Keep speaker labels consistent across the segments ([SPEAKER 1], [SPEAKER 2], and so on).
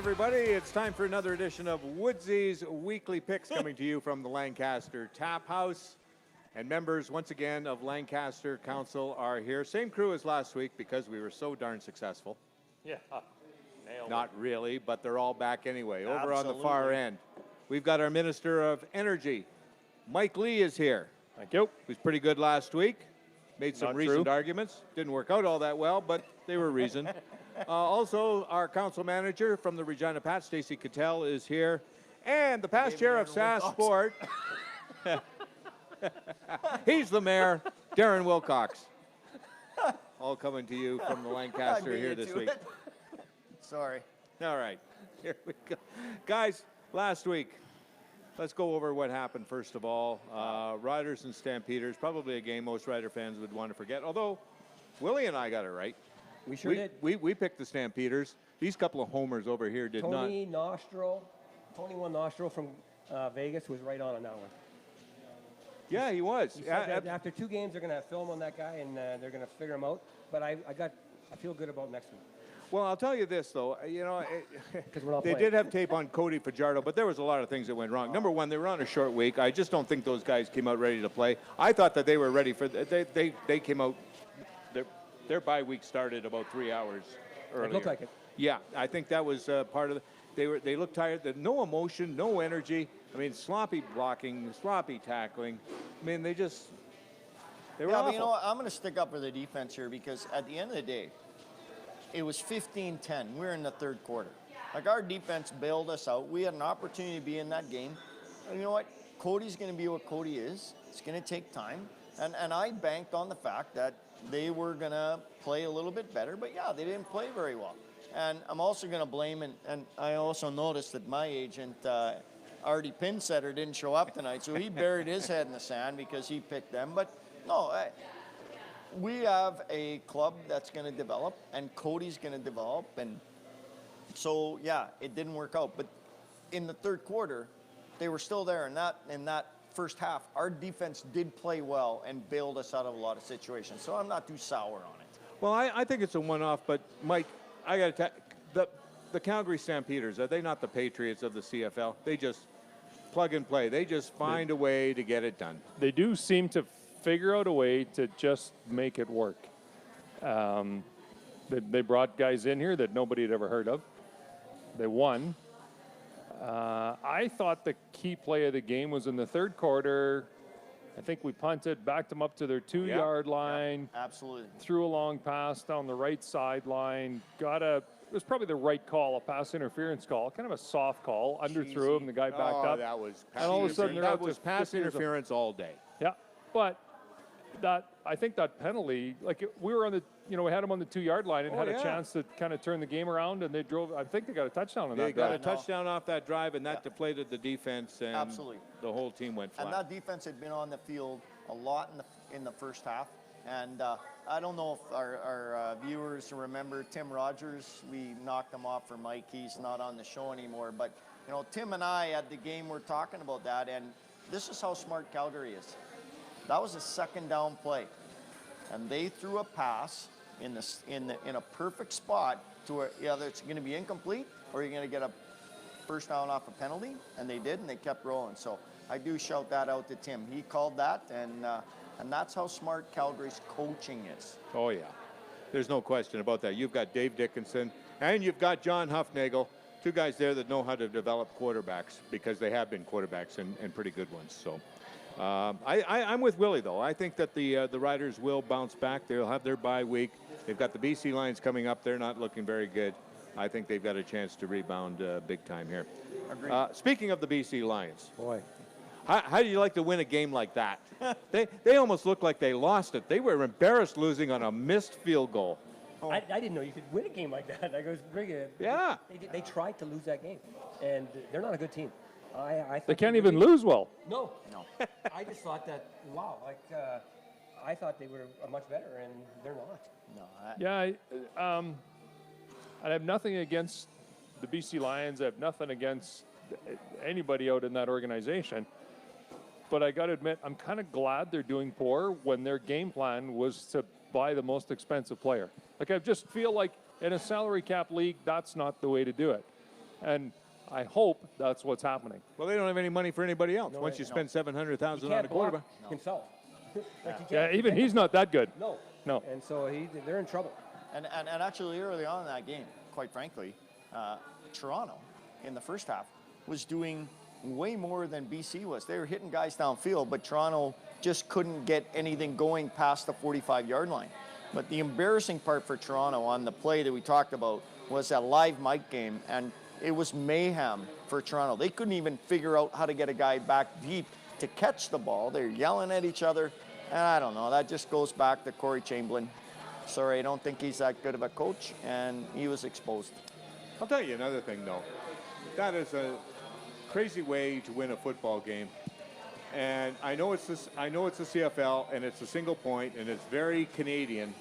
[SPEAKER 1] everybody. It's time for another edition of Woodsy's Weekly Picks coming to you from the Lancaster Tap House. And members, once again, of Lancaster Council are here. Same crew as last week because we were so darn successful.
[SPEAKER 2] Yeah, nailed
[SPEAKER 1] Not
[SPEAKER 2] it.
[SPEAKER 1] really, but they're all back anyway. Over on the
[SPEAKER 2] Absolutely.
[SPEAKER 1] far end, we've got our Minister of Energy, Mike Lee, is here.
[SPEAKER 2] Thank you.
[SPEAKER 1] He was pretty good last week. Made some
[SPEAKER 2] Not
[SPEAKER 1] reasoned
[SPEAKER 2] true.
[SPEAKER 1] arguments. Didn't work out all that well, but they were reasoned. Also, our council manager from the Regina Pat, Stacey Cattell, is here. And the past chair of SAS Sport, he's the mayor, Darren Wilcox. All coming to you from the Lancaster here this week.
[SPEAKER 3] Sorry.
[SPEAKER 1] All right, here we go. Guys, last week, let's go over what happened first of all. Riders and Stampeders, probably a game most Rider fans would want to forget, although Willie and I got it right.
[SPEAKER 4] We sure did.
[SPEAKER 1] We picked the Stampeders. These couple of homers over here did
[SPEAKER 4] Tony
[SPEAKER 1] not.
[SPEAKER 4] Tony one Nostro from Vegas was right on that one.
[SPEAKER 1] Yeah, he was.
[SPEAKER 4] He said that after 2 games, they're going to film on that guy and they're going to figure him out. But I feel good about next week.
[SPEAKER 1] Well, I'll tell you this, though. You know,
[SPEAKER 4] Because we're not
[SPEAKER 1] they
[SPEAKER 4] playing.
[SPEAKER 1] did have tape on Cody Fajardo, but there was a lot of things that went wrong. Number one, they were on a short week. I just don't think those guys came out ready to play. I thought that they were ready for. They came out. Their bye week started about 3 hours earlier.
[SPEAKER 4] It looked like it.
[SPEAKER 1] Yeah, I think that was part of the. They looked tired. No emotion, no energy. I mean, sloppy blocking, sloppy tackling. I mean, they were
[SPEAKER 3] Yeah,
[SPEAKER 1] awful.
[SPEAKER 3] but you know what? I'm going to stick up for the defense here because at the end of the day, it was 15-10. We're in the third quarter. Like, our defense bailed us out. We had an opportunity to be in that game. And you know what? Cody's going to be what Cody is. It's going to take time. And I banked on the fact that they were going to play a little bit better. But, yeah, they didn't play very well. And I'm also going to blame, and I also noticed that my agent, Artie Pinsetter, didn't show up tonight. So he buried his head in the sand because he picked them. But, no, we have a club that's going to develop, and Cody's going to develop. And so, yeah, it didn't work out. But in the third quarter, they were still there. And in that first half, our defense did play well and bailed us out of a lot of situations. So I'm not too sour on it.
[SPEAKER 1] Well, I think it's a one-off, but Mike, I got to tell the Calgary Stampeders, are they not the Patriots of the CFL? They just plug and play. They just find a way to get it done.
[SPEAKER 2] They do seem to figure out a way to just make it work. They brought guys in here that nobody had ever heard of. They won. I thought the key play of the game was in the third quarter. I think we punted, backed them up to their 2-yard line.
[SPEAKER 3] Yeah, absolutely.
[SPEAKER 2] Threw a long pass down the right sideline. It was probably the right call, a pass interference call, kind of a soft call. Underthrew him, the guy backed up.
[SPEAKER 1] That was pass
[SPEAKER 2] And all of a sudden,
[SPEAKER 1] interference. That was pass interference all day.
[SPEAKER 2] Yeah, but I think that penalty, we were on we had them on the 2-yard line and had a chance to kind of turn the game around, and they drove. I think they got a touchdown on that.
[SPEAKER 1] They got a
[SPEAKER 2] drive.
[SPEAKER 1] touchdown off that drive, and that deflated the defense, and
[SPEAKER 3] Absolutely.
[SPEAKER 1] the whole team went flat.
[SPEAKER 3] And that defense had been on the field a lot in the first half. And I don't know if our viewers remember Tim Rogers. We knocked him off for Mike. He's not on the show anymore. But, Tim and I at the game were talking about that. And this is how smart Calgary is. That was a second down play. And they threw a pass in a perfect spot to where either it's going to be incomplete or you're going to get a first down off a penalty. And they did, and they kept rolling. So I do shout that out to Tim. He called that, and that's how smart Calgary's coaching is.
[SPEAKER 1] Oh, yeah. There's no question about that. You've got Dave Dickinson, and you've got John Huffnagel, 2 guys there that know how to develop quarterbacks because they have been quarterbacks and pretty good ones. So I'm with Willie, though. I think that the Riders will bounce back. They'll have their bye week. They've got the BC Lions coming up. They're not looking very good. I think they've got a chance to rebound big time here.
[SPEAKER 3] Agreed.
[SPEAKER 1] Speaking of the BC Lions.
[SPEAKER 4] Boy.
[SPEAKER 1] How do you like to win a game like that? They almost looked like they lost it. They were embarrassed losing on a missed field goal.
[SPEAKER 4] Oh. I didn't know you could win a game like that. It was pretty good.
[SPEAKER 1] Yeah.
[SPEAKER 4] They tried to lose that game, and they're not a good team. I thought
[SPEAKER 2] They can't even lose well.
[SPEAKER 4] No. I just thought that, wow, I thought they were much better, and they're not.
[SPEAKER 3] No,
[SPEAKER 2] I have nothing against the BC Lions. I have nothing against anybody out in that organization. But I got to admit, I'm kind of glad they're doing poor when their game plan was to buy the most expensive player. I just feel like in a salary cap league, that's not the way to do it. And I hope that's what's happening.
[SPEAKER 1] Well, they don't have any money for anybody else.
[SPEAKER 4] No,
[SPEAKER 1] Once
[SPEAKER 4] they-
[SPEAKER 1] you spend $700,000
[SPEAKER 4] He
[SPEAKER 1] on a
[SPEAKER 4] can't block
[SPEAKER 1] quarterback.
[SPEAKER 4] himself. Like, he
[SPEAKER 2] Yeah,
[SPEAKER 4] can't
[SPEAKER 2] even
[SPEAKER 4] defend
[SPEAKER 2] he's not that good.
[SPEAKER 4] No.
[SPEAKER 2] No.
[SPEAKER 4] And so they're in trouble.
[SPEAKER 3] And actually, early on in that game, quite frankly, Toronto in the first half was doing way more than BC was. They were hitting guys downfield, but Toronto just couldn't get anything going past the 45-yard line. But the embarrassing part for Toronto on the play that we talked about was a live mic game, and it was mayhem for Toronto. They couldn't even figure out how to get a guy back deep to catch the ball. They're yelling at each other, and I don't know. That just goes back to Corey Chamberlain. Sorry, I don't think he's that good of a coach, and he was exposed.
[SPEAKER 1] I'll tell you another thing, though. That is a crazy way to win a football game. And I know it's the CFL, and it's a single point, and it's very Canadian.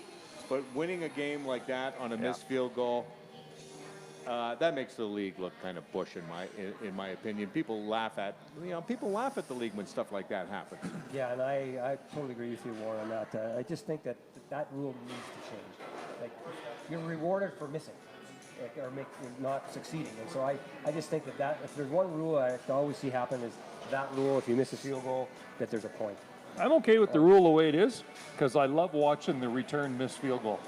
[SPEAKER 1] But winning a game like that on a missed field goal, that makes the league look kind of bush, in my opinion. People laugh at the league when stuff like that happens.
[SPEAKER 4] Yeah, and I totally agree with you, Warren, on that. I just think that rule needs to change. Like, you're rewarded for missing, or not succeeding. And so I just think that if there's one rule I always see happen is that rule, if you miss a field goal, that there's a point.
[SPEAKER 2] I'm okay with the rule the way it is because I love watching the return missed field goal.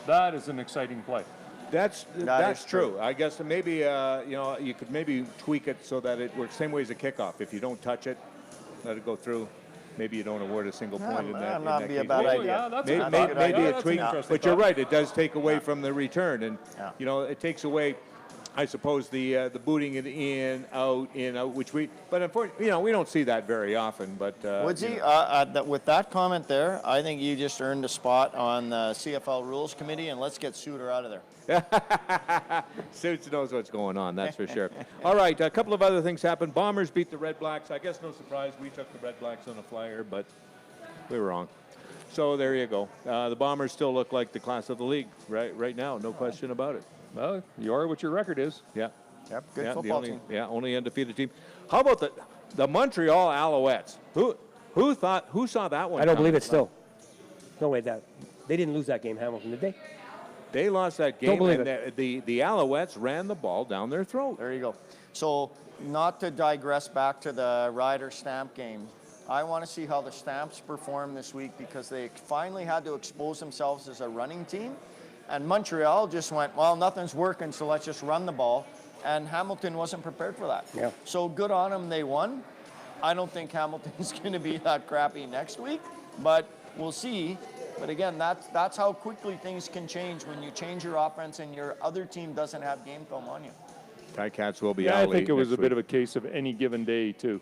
[SPEAKER 2] That is an exciting play.
[SPEAKER 1] That's
[SPEAKER 3] is
[SPEAKER 1] true. I guess maybe you could maybe tweak it so that it works same way as a kickoff. If you don't touch it, let it go through. Maybe you don't award a single point in that.
[SPEAKER 3] That'd be a
[SPEAKER 1] case.
[SPEAKER 3] bad
[SPEAKER 2] Oh,
[SPEAKER 3] idea.
[SPEAKER 2] yeah, that's a
[SPEAKER 1] Maybe,
[SPEAKER 2] good
[SPEAKER 1] maybe,
[SPEAKER 2] thought.
[SPEAKER 1] maybe
[SPEAKER 2] Yeah,
[SPEAKER 1] a
[SPEAKER 2] that's
[SPEAKER 1] tweak,
[SPEAKER 2] an interesting
[SPEAKER 1] but you're
[SPEAKER 2] thought.
[SPEAKER 1] right. It does take away from the return, and
[SPEAKER 3] Yeah.
[SPEAKER 1] it takes away, I suppose, the booting it in, out, which but unfortunately, we don't see that very often. But
[SPEAKER 3] Woodsy, with that comment there, I think you just earned a spot on the CFL Rules Committee, and let's get Suter out of there.
[SPEAKER 1] Suits knows what's going on, that's for sure. All right, a couple of other things happened. Bombers beat the Red Blacks. I guess no surprise, we took the Red Blacks on a flyer, but we were wrong. So there you go. The Bombers still look like the class of the league right now, no question about it.
[SPEAKER 2] Well, you are what your record is.
[SPEAKER 1] Yeah.
[SPEAKER 3] Yep, good
[SPEAKER 1] Yeah,
[SPEAKER 3] football
[SPEAKER 1] the
[SPEAKER 3] team.
[SPEAKER 1] only undefeated team. How about the Montreal Alouettes? Who saw that one?
[SPEAKER 4] I don't
[SPEAKER 1] coming?
[SPEAKER 4] believe it still. No way that they didn't lose that game, Hamilton, did they?
[SPEAKER 1] They lost that game,
[SPEAKER 4] Don't believe
[SPEAKER 1] and the Alouettes ran the ball down their throat.
[SPEAKER 3] There you go. So, not to digress back to the Rider Stamp game, I want to see how the Stamps perform this week because they finally had to expose themselves as a running team. And Montreal just went, well, nothing's working, so let's just run the ball. And Hamilton wasn't prepared for that.
[SPEAKER 4] Yeah.
[SPEAKER 3] So good on them, they won. I don't think Hamilton's going to be that crappy next week, but we'll see. But again, that's how quickly things can change when you change your offense and your other team doesn't have game film on you.
[SPEAKER 1] Ticats will be
[SPEAKER 2] Yeah,
[SPEAKER 1] out
[SPEAKER 2] I think it was a
[SPEAKER 1] next
[SPEAKER 2] bit of
[SPEAKER 1] week.
[SPEAKER 2] a case of any given day, too.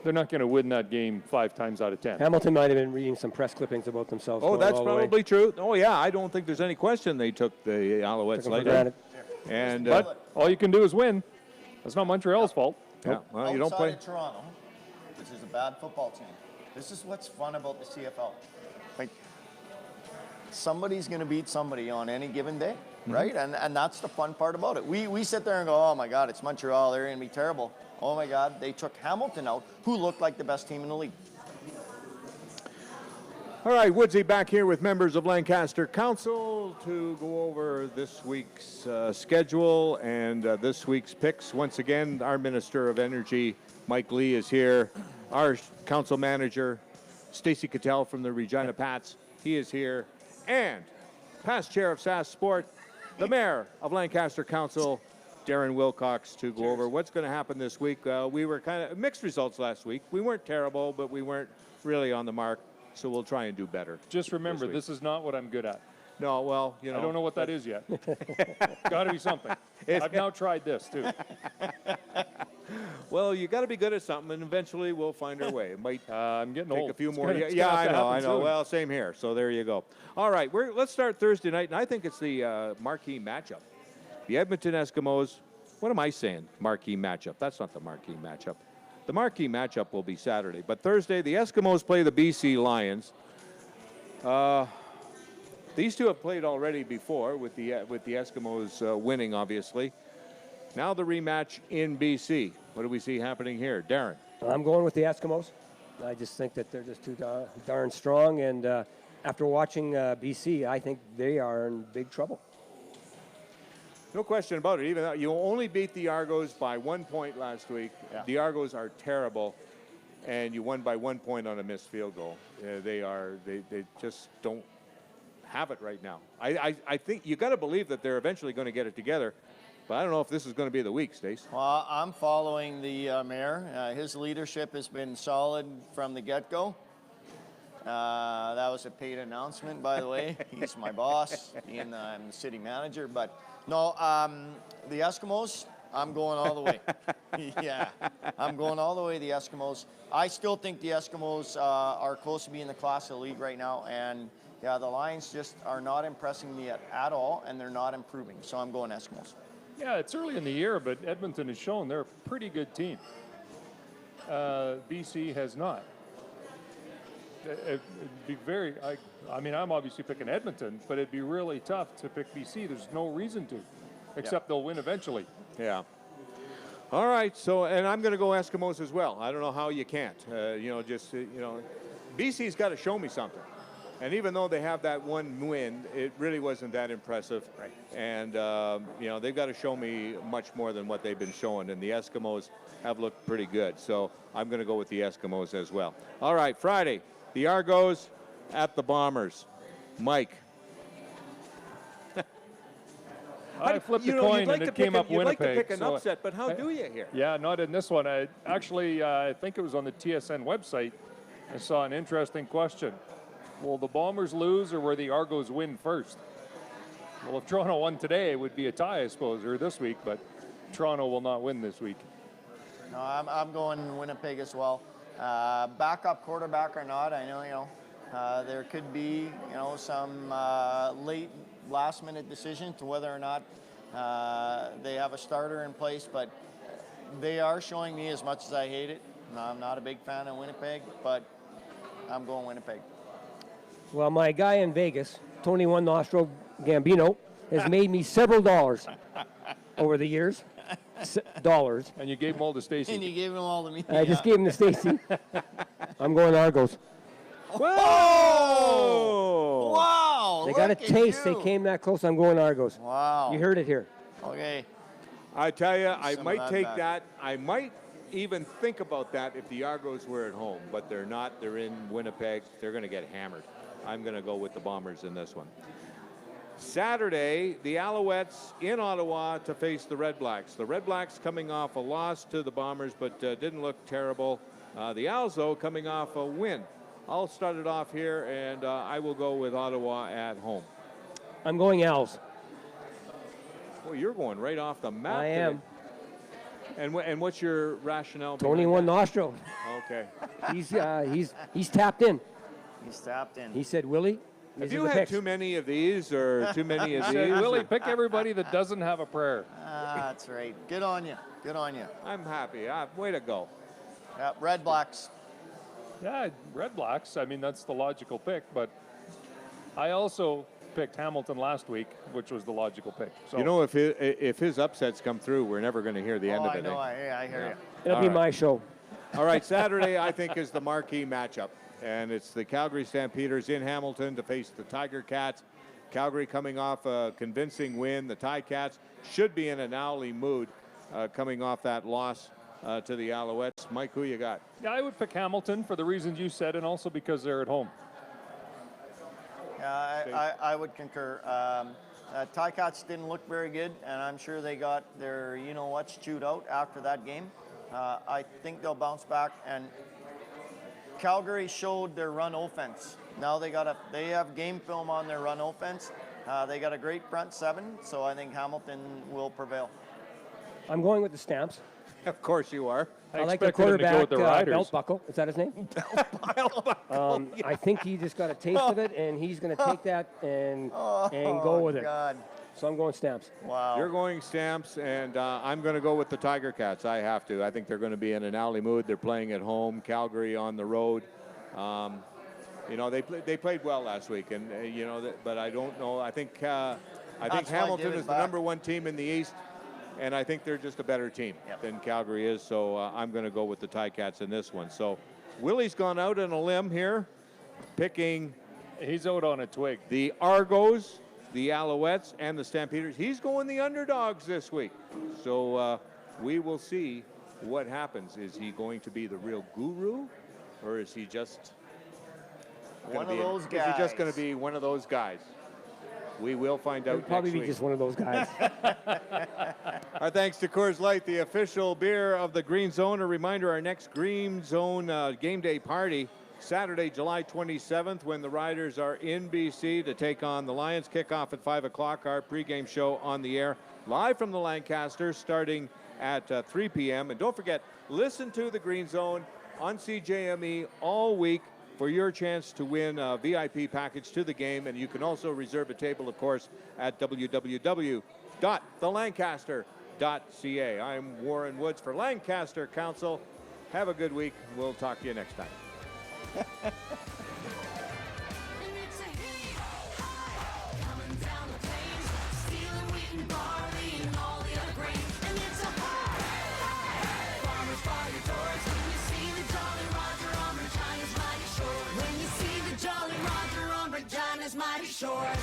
[SPEAKER 2] They're not going to win that game 5 times out of 10.
[SPEAKER 4] Hamilton might have been reading some press clippings about themselves.
[SPEAKER 1] Oh,
[SPEAKER 4] going
[SPEAKER 1] that's
[SPEAKER 4] all the way.
[SPEAKER 1] probably true. Oh, yeah, I don't think there's any question they took the Alouettes
[SPEAKER 4] Took 'em for
[SPEAKER 1] later.
[SPEAKER 4] granted.
[SPEAKER 1] And
[SPEAKER 2] But all you can do is win. That's not Montreal's fault.
[SPEAKER 1] yeah, well, you don't
[SPEAKER 3] Outside
[SPEAKER 1] play.
[SPEAKER 3] of Toronto, which is a bad football team, this is what's fun about the CFL. Like, somebody's going to beat somebody on any given day, right? And that's the fun part about it. We sit there and go, oh my God, it's Montreal. They're going to be terrible. Oh my God, they took Hamilton out, who looked like the best team in the league.
[SPEAKER 1] All right, Woodsy back here with members of Lancaster Council to go over this week's schedule and this week's picks. Once again, our Minister of Energy, Mike Lee, is here. Our council manager, Stacey Cattell from the Regina Pats, he is here. And past chair of SAS Sport, the mayor of Lancaster Council, Darren Wilcox, to go over what's going to happen this week. We were kind of mixed results last week. We weren't terrible, but we weren't really on the mark. So we'll try and do better.
[SPEAKER 2] Just remember,
[SPEAKER 1] week.
[SPEAKER 2] this is not what I'm good at.
[SPEAKER 1] No, well,
[SPEAKER 2] I don't know what that is yet. Got to be something. I've now tried this, too.
[SPEAKER 1] Well, you got to be good at something, and eventually we'll find our way. It might
[SPEAKER 2] I'm getting
[SPEAKER 1] take
[SPEAKER 2] old.
[SPEAKER 1] a few
[SPEAKER 2] It's
[SPEAKER 1] more.
[SPEAKER 2] gonna-
[SPEAKER 1] Yeah,
[SPEAKER 2] it's
[SPEAKER 1] yeah,
[SPEAKER 2] gonna
[SPEAKER 1] I
[SPEAKER 2] have to
[SPEAKER 1] know, I
[SPEAKER 2] happen
[SPEAKER 1] know.
[SPEAKER 2] soon.
[SPEAKER 1] Well, same here. So there you go. All right, let's start Thursday night, and I think it's the marquee matchup. The Edmonton Eskimos. What am I saying? Marquee matchup. That's not the marquee matchup. The marquee matchup will be Saturday, but Thursday the Eskimos play the BC Lions. These two have played already before with the Eskimos winning, obviously. Now the rematch in BC. What do we see happening here, Darren?
[SPEAKER 4] I'm going with the Eskimos. I just think that they're just too darn strong. And after watching BC, I think they are in big trouble.
[SPEAKER 1] No question about it. Even though you only beat the Argos by 1 point last week.
[SPEAKER 3] Yeah.
[SPEAKER 1] The Argos are terrible, and you won by 1 point on a missed field goal. They just don't have it right now. I think you got to believe that they're eventually going to get it together, but I don't know if this is going to be the week, Stace.
[SPEAKER 3] Well, I'm following the mayor. His leadership has been solid from the get-go. That was a paid announcement, by the way. He's my boss, and I'm the city manager. But no, the Eskimos, I'm going all the way. Yeah, I'm going all the way the Eskimos. I still think the Eskimos are close to being the class of the league right now. And, yeah, the Lions just are not impressing me at all, and they're not improving. So I'm going Eskimos.
[SPEAKER 2] Yeah, it's early in the year, but Edmonton has shown they're a pretty good team. BC has not. It'd be very, I mean, I'm obviously picking Edmonton, but it'd be really tough to pick BC. There's no reason to, except they'll win eventually.
[SPEAKER 1] Yeah. All right. So, and I'm going to go Eskimos as well. I don't know how you can't. BC's got to show me something. And even though they have that one win, it really wasn't that impressive.
[SPEAKER 3] Right.
[SPEAKER 1] And, they've got to show me much more than what they've been showing. And the Eskimos have looked pretty good. So I'm going to go with the Eskimos as well. All right, Friday, the Argos at the Bombers. Mike.
[SPEAKER 2] I flipped the coin and it came up Winnipeg.
[SPEAKER 1] You'd like to pick an
[SPEAKER 2] so
[SPEAKER 1] upset, but how do you here?
[SPEAKER 2] Yeah, not in this one. I think it was on the TSN website. I saw an interesting question. Will the Bombers lose or will the Argos win first? Well, if Toronto won today, it would be a tie, I suppose, or this week, but Toronto will not win this week.
[SPEAKER 3] No, I'm going Winnipeg as well. Backup quarterback or not, I know, there could be, some late last-minute decision to whether or not they have a starter in place, but they are showing me, as much as I hate it, I'm not a big fan of Winnipeg, but I'm going Winnipeg.
[SPEAKER 4] Well, my guy in Vegas, Tony One Nostril Gambino, has made me several dollars over the years. Dollars.
[SPEAKER 2] And you gave them all to
[SPEAKER 3] And
[SPEAKER 2] Stacy.
[SPEAKER 3] you gave them all to me.
[SPEAKER 4] I just gave him to Stacy. I'm going Argos.
[SPEAKER 3] Whoa! Wow!
[SPEAKER 4] They got a
[SPEAKER 3] look at
[SPEAKER 4] taste. They
[SPEAKER 3] you.
[SPEAKER 4] came that close. I'm going Argos.
[SPEAKER 3] Wow.
[SPEAKER 4] You heard it here.
[SPEAKER 3] Okay.
[SPEAKER 1] I tell you, I
[SPEAKER 3] Some
[SPEAKER 1] might
[SPEAKER 3] of that
[SPEAKER 1] take
[SPEAKER 3] back.
[SPEAKER 1] that. I might even think about that if the Argos were at home, but they're not. They're in Winnipeg. They're going to get hammered. I'm going to go with the Bombers in this one. Saturday, the Alouettes in Ottawa to face the Red Blacks. The Red Blacks coming off a loss to the Bombers, but didn't look terrible. The Owls, though, coming off a win. I'll start it off here, and I will go with Ottawa at home.
[SPEAKER 4] I'm going Owls.
[SPEAKER 1] Well, you're going right off the map.
[SPEAKER 4] I
[SPEAKER 1] today.
[SPEAKER 4] am.
[SPEAKER 1] And what's your rationale?
[SPEAKER 4] Tony
[SPEAKER 1] behind
[SPEAKER 4] One
[SPEAKER 1] that?
[SPEAKER 4] Nostril.
[SPEAKER 1] Okay.
[SPEAKER 4] He's tapped in.
[SPEAKER 3] He's tapped in.
[SPEAKER 4] He said, Willie,
[SPEAKER 1] Have
[SPEAKER 4] these
[SPEAKER 1] you
[SPEAKER 4] are the
[SPEAKER 1] had
[SPEAKER 4] picks.
[SPEAKER 1] too many of these or too many of
[SPEAKER 2] Say,
[SPEAKER 1] these?
[SPEAKER 2] Willie, pick everybody that doesn't have a prayer.
[SPEAKER 3] That's right. Good on you. Good on you.
[SPEAKER 1] I'm happy. Way to go.
[SPEAKER 3] Red Blacks.
[SPEAKER 2] Yeah, Red Blacks. I mean, that's the logical pick, but I also picked Hamilton last week, which was the logical pick. So
[SPEAKER 1] You know, if his upsets come through, we're never going to hear the end of
[SPEAKER 3] I
[SPEAKER 1] it.
[SPEAKER 3] know.
[SPEAKER 1] eh?
[SPEAKER 3] I hear you.
[SPEAKER 4] It'll
[SPEAKER 1] All
[SPEAKER 4] be
[SPEAKER 1] right.
[SPEAKER 4] my show.
[SPEAKER 1] All right, Saturday, I think, is the marquee matchup. And it's the Calgary Stampeders in Hamilton to face the Tiger Cats. Calgary coming off a convincing win. The Ticats should be in an owly mood coming off that loss to the Alouettes. Mike, who you got?
[SPEAKER 2] yeah, I would pick Hamilton for the reasons you said, and also because they're at home.
[SPEAKER 3] Yeah, I would concur. Ticats didn't look very good, and I'm sure they got their you-know-what's chewed out after that game. I think they'll bounce back, and Calgary showed their run offense. Now they have game film on their run offense. They got a great front seven, so I think Hamilton will prevail.
[SPEAKER 4] I'm going with the Stamps.
[SPEAKER 1] Of course you are.
[SPEAKER 4] I like the
[SPEAKER 2] expected them to go
[SPEAKER 4] quarterback,
[SPEAKER 2] with the Riders.
[SPEAKER 4] Belt Buckle. Is that his name? I think he just got a taste of it, and he's going to take that and go with it.
[SPEAKER 3] God.
[SPEAKER 4] So I'm going Stamps.
[SPEAKER 3] Wow.
[SPEAKER 1] You're going Stamps, and I'm going to go with the Tiger Cats. I have to. I think they're going to be in an owly mood. They're playing at home. Calgary on the road. They played well last week, and but I don't know. I think
[SPEAKER 3] That's why
[SPEAKER 1] Hamilton
[SPEAKER 3] David
[SPEAKER 1] is the
[SPEAKER 3] back.
[SPEAKER 1] #1 team in the East, and I think they're just a better team than Calgary is. So I'm going to go with the Ticats in this one. So Willie's gone out on a limb here, picking
[SPEAKER 2] He's out on a twig.
[SPEAKER 1] the Argos the Alouettes and the Stampeders. He's going the underdogs this week. So we will see what happens. Is he going to be the real guru, or is he just
[SPEAKER 3] One of those
[SPEAKER 1] Is
[SPEAKER 3] guys.
[SPEAKER 1] he just going to be one of those guys? We will find out
[SPEAKER 4] He'll probably
[SPEAKER 1] next
[SPEAKER 4] be
[SPEAKER 1] week.
[SPEAKER 4] just one of those guys.
[SPEAKER 1] Our thanks to Coors Light, the official beer of the Green Zone. A reminder, our next Green Zone game day party, Saturday, July 27th, when the Riders are in BC to take on the Lions. Kickoff at 5 o'clock. Our pregame show on the air, live from the Lancaster, starting at 3 p.m. And don't forget, listen to the Green Zone on CJME all week for your chance to win a VIP package to the game. And you can also reserve a table, of course, at www.thelancaster.ca. I'm Warren Woods for Lancaster Council. Have a good week. We'll talk to you next time.
[SPEAKER 5] Mighty Shores.